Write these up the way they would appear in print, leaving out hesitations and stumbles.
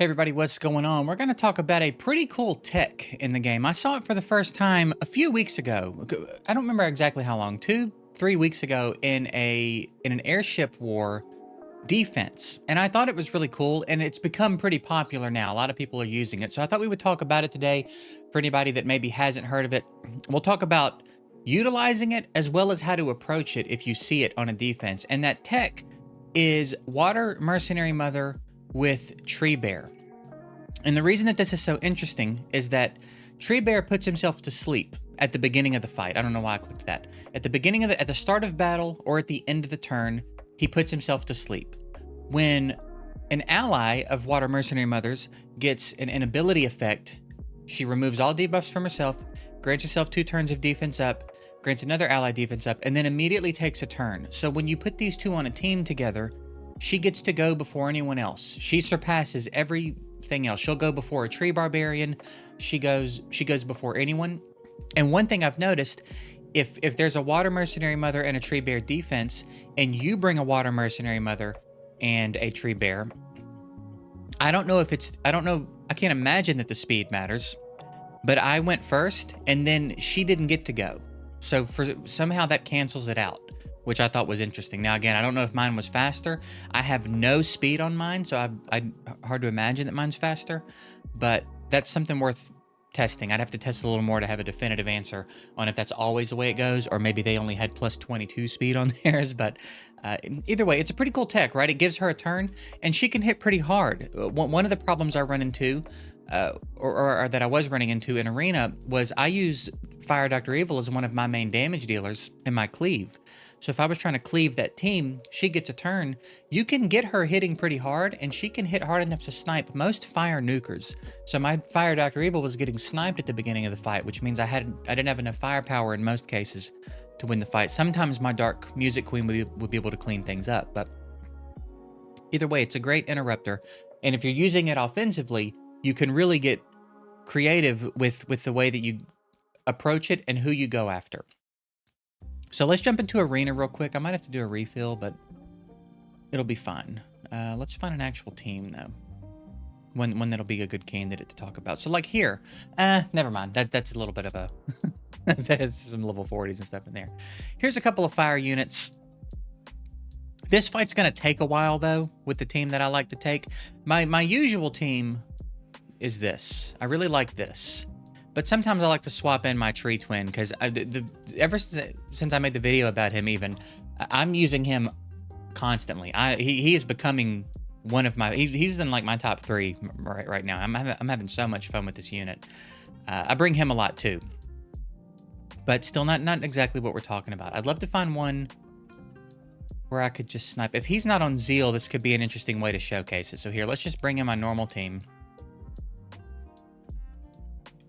Hey everybody, what's going on? We're going to talk about a pretty cool tech in the game. I saw it for the first time a few weeks ago. I don't remember exactly how long, 3 weeks ago in an airship war defense. And I thought it was really cool, and it's become pretty popular now. A lot of people are using it. So I thought we would talk about it today for anybody that maybe hasn't heard of it. We'll talk about utilizing it as well as how to approach it if you see it on a defense. And that tech is Water Mercenary Mother with Tree Bear. And the reason that this is so interesting is that Tree Bear puts himself to sleep at the beginning of the fight. I don't know why I clicked that. At the start of battle or at the end of the turn, he puts himself to sleep. When an ally of Water Mercenary Mothers gets an ability effect, she removes all debuffs from herself, grants herself 2 turns of defense up, grants another ally defense up, and then immediately takes a turn. So when you put these two on a team together, she gets to go before anyone else. She surpasses everything else. She'll go before a tree barbarian. She goes before anyone. And one thing I've noticed, if there's a Water Mercenary Mother and a Tree Bear defense, and you bring a Water Mercenary Mother and a Tree Bear, I can't imagine that the speed matters, but I went first, and then she didn't get to go. So somehow that cancels it out, which I thought was interesting. Now, again, I don't know if mine was faster. I have no speed on mine, so I hard to imagine that mine's faster, but that's something worth testing. I'd have to test a little more to have a definitive answer on if that's always the way it goes, or maybe they only had plus 22 speed on theirs. But either way, it's a pretty cool tech, right? It gives her a turn, and she can hit pretty hard. One of the problems I run into, or that I was running into in Arena, was I use Fire Dr. Evil as one of my main damage dealers in my cleave. So if I was trying to cleave that team, she gets a turn. You can get her hitting pretty hard, and she can hit hard enough to snipe most fire nukers. So my Fire Dr. Evil was getting sniped at the beginning of the fight, which means I didn't have enough firepower in most cases to win the fight. Sometimes my Dark Music Queen would be able to clean things up, but either way, it's a great interrupter. And if you're using it offensively, you can really get creative with the way that you approach it and who you go after. So let's jump into Arena real quick. I might have to do a refill, but it'll be fine. Let's find an actual team, though. One that'll be a good candidate to talk about. So like here, never mind. That's a little bit of a... that's some level 40s and stuff in there. Here's a couple of fire units. This fight's going to take a while, though, with the team that I like to take. My usual team is this. I really like this. But sometimes I like to swap in my tree twin, because ever since I made the video about him, even I'm using him constantly. He is becoming one of my. He's in like my top 3 right now. I'm having so much fun with this unit. I bring him a lot too, but still not exactly what we're talking about. I'd love to find one where I could just snipe. If he's not on Zeal, this could be an interesting way to showcase it. So here, let's just bring in my normal team.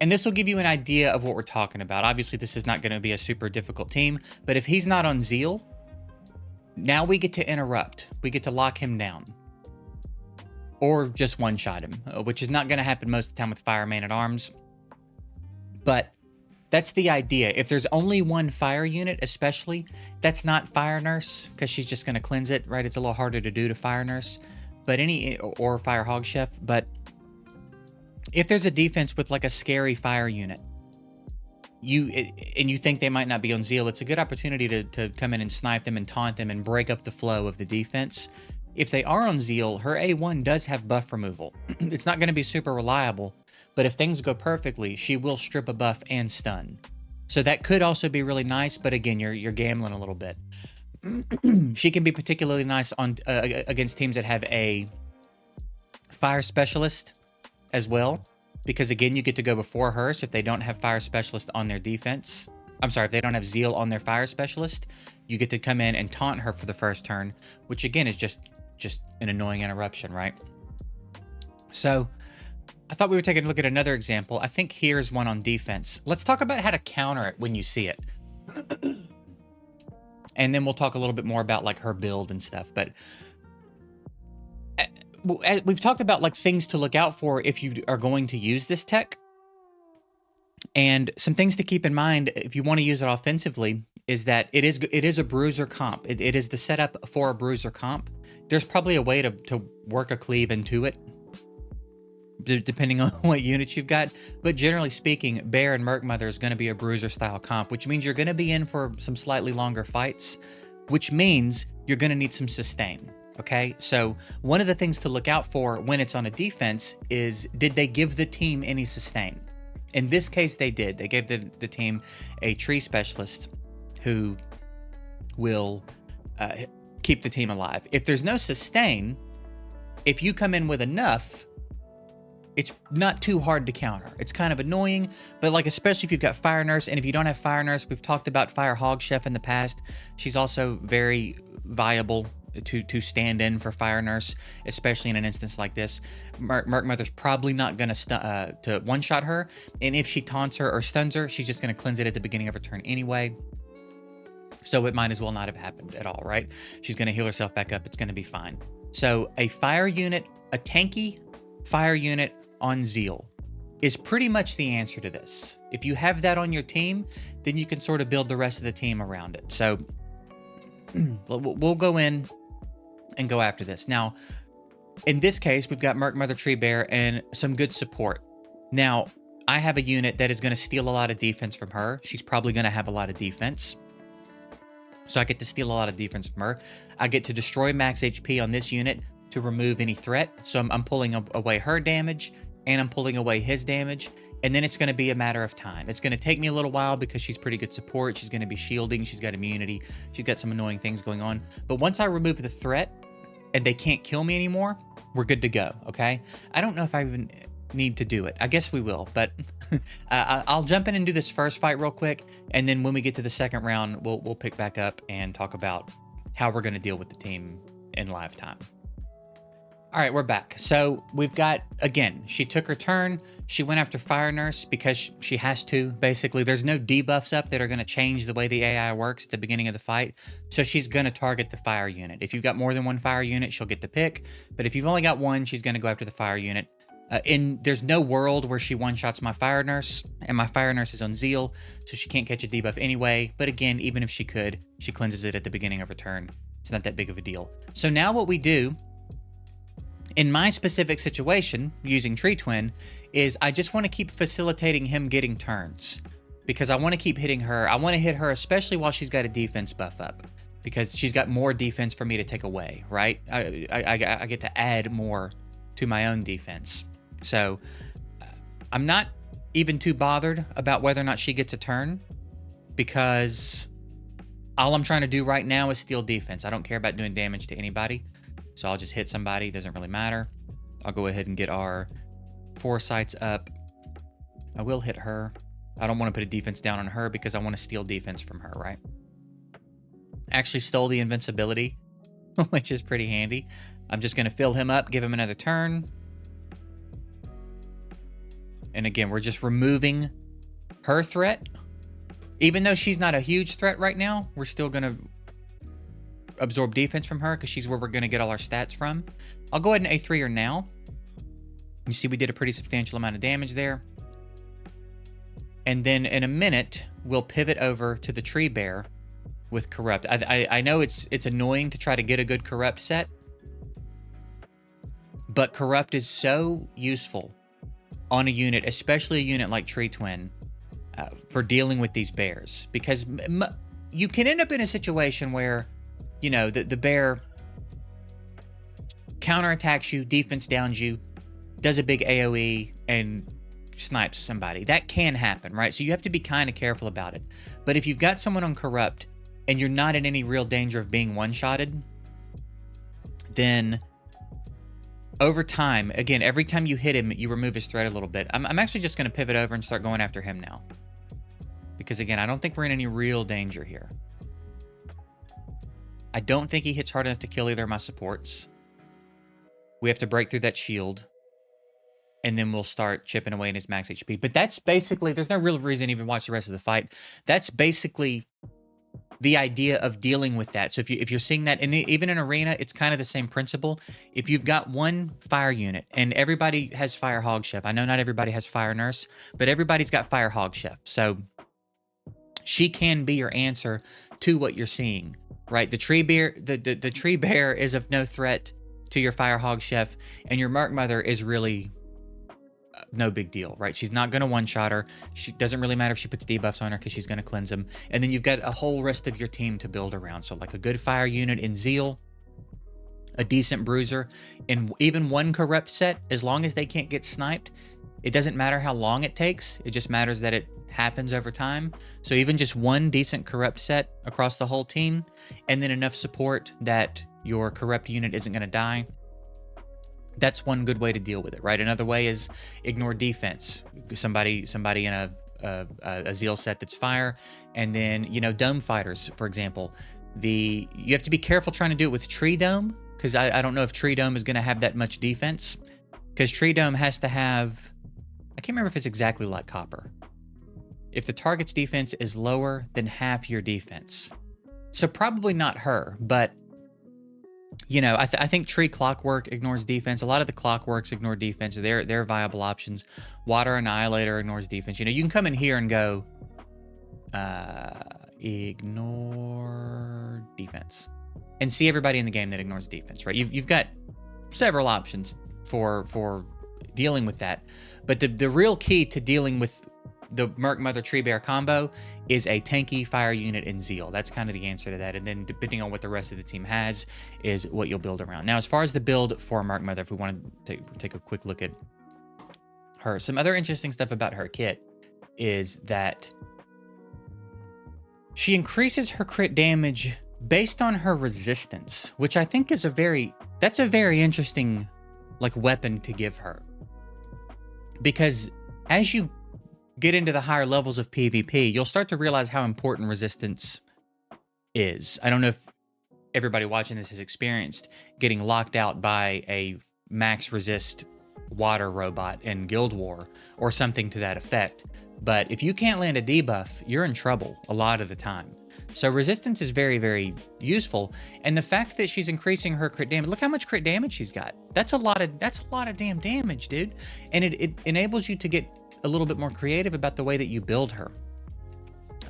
And this will give you an idea of what we're talking about. Obviously, this is not going to be a super difficult team, but if he's not on Zeal, now we get to interrupt. We get to lock him down. Or just one-shot him, which is not going to happen most of the time with Fire Man-at-Arms. But that's the idea. If there's only one fire unit, especially, that's not Fire Nurse, because she's just going to cleanse it, right? It's a little harder to do to Fire Nurse, or Fire Hog Chef, but if there's a defense with like a scary fire unit, and you think they might not be on Zeal, it's a good opportunity to come in and snipe them and taunt them and break up the flow of the defense. If they are on Zeal, her A1 does have buff removal. It's not going to be super reliable, but if things go perfectly, she will strip a buff and stun. So that could also be really nice, but again, you're gambling a little bit. She can be particularly nice on against teams that have a fire specialist as well, because again, you get to go before her. So if they don't have fire specialist on their defense, if they don't have Zeal on their fire specialist, you get to come in and taunt her for the first turn, which again is just an annoying interruption, right? So I thought we would take a look at another example. I think here's one on defense. Let's talk about how to counter it when you see it. And then we'll talk a little bit more about like her build and stuff, but we've talked about like things to look out for if you are going to use this tech. And some things to keep in mind if you want to use it offensively is that it is a bruiser comp. It is the setup for a bruiser comp. There's probably a way to work a cleave into it. depending on what units you've got. But generally speaking, Bear and Merc Mother is going to be a bruiser style comp, which means you're going to be in for some slightly longer fights, which means you're going to need some sustain. Okay, so one of the things to look out for when it's on a defense is, did they give the team any sustain? In this case, they did. They gave the team a tree specialist who will keep the team alive. If there's no sustain, if you come in with enough, it's not too hard to counter. It's kind of annoying, but like, especially if you've got Fire Nurse, and if you don't have Fire Nurse, we've talked about Fire Hog Chef in the past. She's also very viable to stand in for Fire Nurse, especially in an instance like this. Merc Mother's probably not going to one-shot her, and if she taunts her or stuns her, she's just going to cleanse it at the beginning of her turn anyway. So it might as well not have happened at all, right? She's going to heal herself back up. It's going to be fine. So a fire unit, a tanky fire unit on Zeal is pretty much the answer to this. If you have that on your team, then you can sort of build the rest of the team around it. So we'll go in and go after this. Now, in this case, we've got Merc Mother, Tree Bear, and some good support. Now, I have a unit that is going to steal a lot of defense from her. She's probably going to have a lot of defense. So I get to steal a lot of defense from her. I get to destroy max HP on this unit to remove any threat. So I'm pulling away her damage, and I'm pulling away his damage. And then it's going to be a matter of time. It's going to take me a little while because she's pretty good support. She's going to be shielding. She's got immunity. She's got some annoying things going on. But once I remove the threat and they can't kill me anymore, we're good to go, okay? I don't know if I even need to do it. I guess we will, but I'll jump in and do this first fight real quick. And then when we get to the second round, we'll pick back up and talk about how we're going to deal with the team in live time. All right, we're back. So we've got, again, she took her turn. She went after Fire Nurse because she has to, basically. There's no debuffs up that are going to change the way the AI works at the beginning of the fight. So she's going to target the fire unit. If you've got more than one fire unit, she'll get to pick. But if you've only got one, she's going to go after the fire unit. There's no world where she one-shots my Fire Nurse, and my Fire Nurse is on Zeal, so she can't catch a debuff anyway. But again, even if she could, she cleanses it at the beginning of her turn. It's not that big of a deal. So now what we do, in my specific situation, using Tree Twin, is I just want to keep facilitating him getting turns. Because I want to keep hitting her. I want to hit her, especially while she's got a defense buff up. Because she's got more defense for me to take away, right? I get to add more to my own defense. So I'm not even too bothered about whether or not she gets a turn. Because all I'm trying to do right now is steal defense. I don't care about doing damage to anybody. So I'll just hit somebody, doesn't really matter. I'll go ahead and get our foresights up. I will hit her. I don't want to put a defense down on her because I want to steal defense from her, right? Actually stole the invincibility, which is pretty handy. I'm just going to fill him up, give him another turn. And again, we're just removing her threat. Even though she's not a huge threat right now, we're still going to absorb defense from her because she's where we're going to get all our stats from. I'll go ahead and A3 her now. You see we did a pretty substantial amount of damage there. And then in a minute, we'll pivot over to the Tree Bear with Corrupt. I know it's annoying to try to get a good Corrupt set, but Corrupt is so useful on a unit, especially a unit like Tree Twin, for dealing with these bears. Because you can end up in a situation where, you know, the bear counterattacks you, defense downs you, does a big AoE, and snipes somebody. That can happen, right? So you have to be kind of careful about it. But if you've got someone on Corrupt and you're not in any real danger of being one-shotted, then over time, again, every time you hit him, you remove his threat a little bit. I'm actually just going to pivot over and start going after him now. Because again, I don't think we're in any real danger here. I don't think he hits hard enough to kill either of my supports. We have to break through that shield. And then we'll start chipping away in his max HP. But that's basically, there's no real reason to even watch the rest of the fight. That's basically the idea of dealing with that. So if you're seeing that, and even in Arena, it's kind of the same principle. If you've got one fire unit, and everybody has Fire Hog Chef. I know not everybody has Fire Nurse, but everybody's got Fire Hog Chef. So she can be your answer to what you're seeing, right? The Tree Bear, the Tree Bear is of no threat to your Fire Hog Chef, and your Merc Mother is really no big deal, right? She's not going to one-shot her. She doesn't really matter if she puts debuffs on her because she's going to cleanse them. And then you've got a whole rest of your team to build around. So like a good fire unit in Zeal, a decent bruiser, and even one corrupt set, as long as they can't get sniped, it doesn't matter how long it takes. It just matters that it happens over time. So even just one decent corrupt set across the whole team, and then enough support that your corrupt unit isn't going to die. That's one good way to deal with it, right? Another way is ignore defense. Somebody in a Zeal set that's fire, and then, you know, dome fighters, for example. You have to be careful trying to do it with tree dome, because I don't know if tree dome is going to have that much defense, because tree dome has to have, I can't remember if it's exactly like copper. If the target's defense is lower than half your defense. So probably not her, but you know, I think Tree Clockwork ignores defense. A lot of the Clockworks ignore defense. They're viable options. Water Annihilator ignores defense. You know, you can come in here and go, ignore defense, and see everybody in the game that ignores defense, right? You've got several options for dealing with that. But the real key to dealing with the Merc Mother Tree Bear combo is a tanky fire unit in Zeal. That's kind of the answer to that. And then depending on what the rest of the team has is what you'll build around. Now, as far as the build for Merc Mother, if we want to take a quick look at her, some other interesting stuff about her kit is that she increases her crit damage based on her resistance, which I think is that's a very interesting like weapon to give her. Because as you get into the higher levels of PvP, you'll start to realize how important resistance is. I don't know if everybody watching this has experienced getting locked out by a max resist water robot in Guild War or something to that effect. But if you can't land a debuff, you're in trouble a lot of the time. So resistance is very, very useful. And the fact that she's increasing her crit damage, look how much crit damage she's got. That's a lot of damn damage, dude. And it enables you to get a little bit more creative about the way that you build her.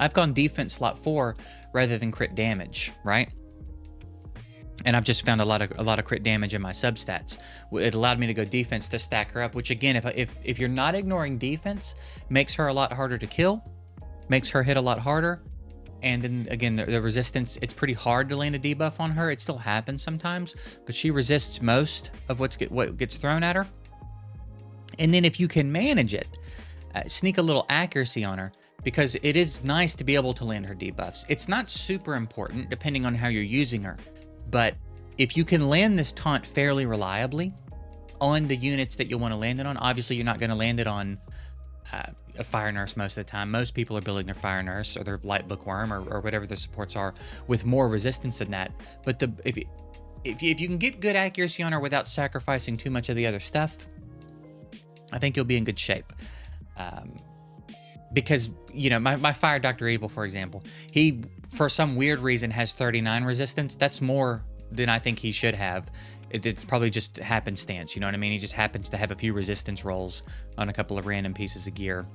I've gone defense slot 4 rather than crit damage, right? And I've just found a lot of crit damage in my substats. It allowed me to go defense to stack her up, which again, if you're not ignoring defense, makes her a lot harder to kill, makes her hit a lot harder. And then again, the resistance, it's pretty hard to land a debuff on her. It still happens sometimes, but she resists most of what gets thrown at her. And then if you can manage it, sneak a little accuracy on her, because it is nice to be able to land her debuffs. It's not super important depending on how you're using her, but if you can land this taunt fairly reliably on the units that you want to land it on, obviously you're not going to land it on a Fire Nurse most of the time. Most people are building their Fire Nurse or their Light Bookworm or whatever the supports are with more resistance than that. But if you can get good accuracy on her without sacrificing too much of the other stuff, I think you'll be in good shape. Because, you know, my Fire Dr. Evil, for example, he, for some weird reason, has 39 resistance. That's more than I think he should have. It's probably just happenstance, you know what I mean? He just happens to have a few resistance rolls on a couple of random pieces of gear.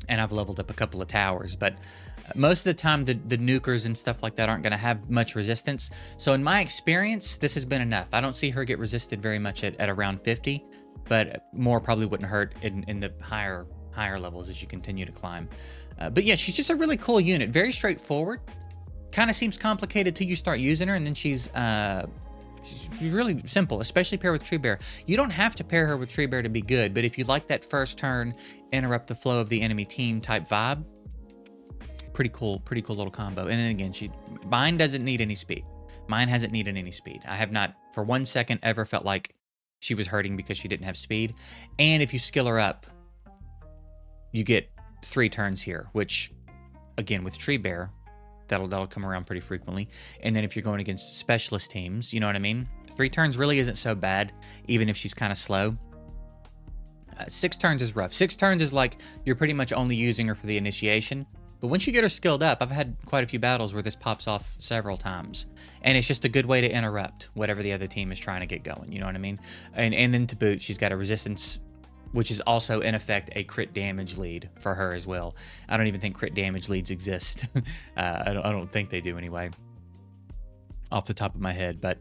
And I've leveled up a couple of towers, but most of the time the nukers and stuff like that aren't going to have much resistance. So in my experience, this has been enough. I don't see her get resisted very much at around 50. But more probably wouldn't hurt in the higher levels as you continue to climb. But yeah, she's just a really cool unit. Very straightforward. Kind of seems complicated till you start using her, and then she's really simple, especially paired with Tree Bear. You don't have to pair her with Tree Bear to be good, but if you like that first turn, interrupt the flow of the enemy team type vibe, pretty cool little combo. And then again, mine doesn't need any speed. Mine hasn't needed any speed. I have not, for 1 second, ever felt like she was hurting because she didn't have speed. And if you skill her up, you get 3 turns here, which, again, with Tree Bear, that'll come around pretty frequently. And then if you're going against specialist teams, you know what I mean? 3 turns really isn't so bad, even if she's kind of slow. 6 turns is rough. 6 turns is like you're pretty much only using her for the initiation. But once you get her skilled up, I've had quite a few battles where this pops off several times. And it's just a good way to interrupt whatever the other team is trying to get going, you know what I mean? And then to boot, she's got a resistance, which is also, in effect, a crit damage lead for her as well. I don't even think crit damage leads exist. I don't think they do anyway, off the top of my head. But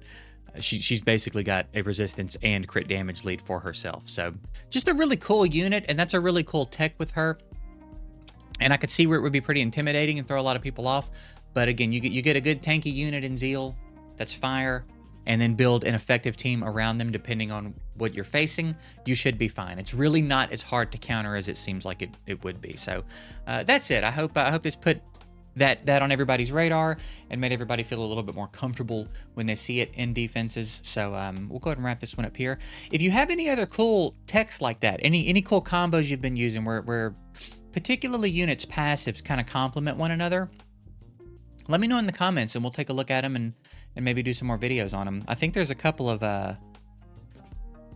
she's basically got a resistance and crit damage lead for herself. So just a really cool unit, and that's a really cool tech with her. And I could see where it would be pretty intimidating and throw a lot of people off. But again, you get a good tanky unit in Zeal that's fire, and then build an effective team around them depending on what you're facing. You should be fine. It's really not as hard to counter as it seems like it would be. So that's it. I hope this put that on everybody's radar and made everybody feel a little bit more comfortable when they see it in defenses. So we'll go ahead and wrap this one up here. If you have any other cool techs like that, any cool combos you've been using where particularly units' passives kind of complement one another, let me know in the comments and we'll take a look at them and maybe do some more videos on them. I think there's a couple of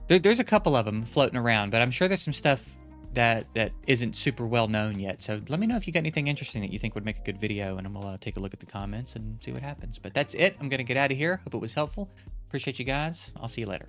there's a couple of them floating around, but I'm sure there's some stuff that isn't super well known yet. So let me know if you got anything interesting that you think would make a good video, and we'll take a look at the comments and see what happens. But that's it. I'm gonna get out of here. Hope it was helpful. Appreciate you guys. I'll see you later.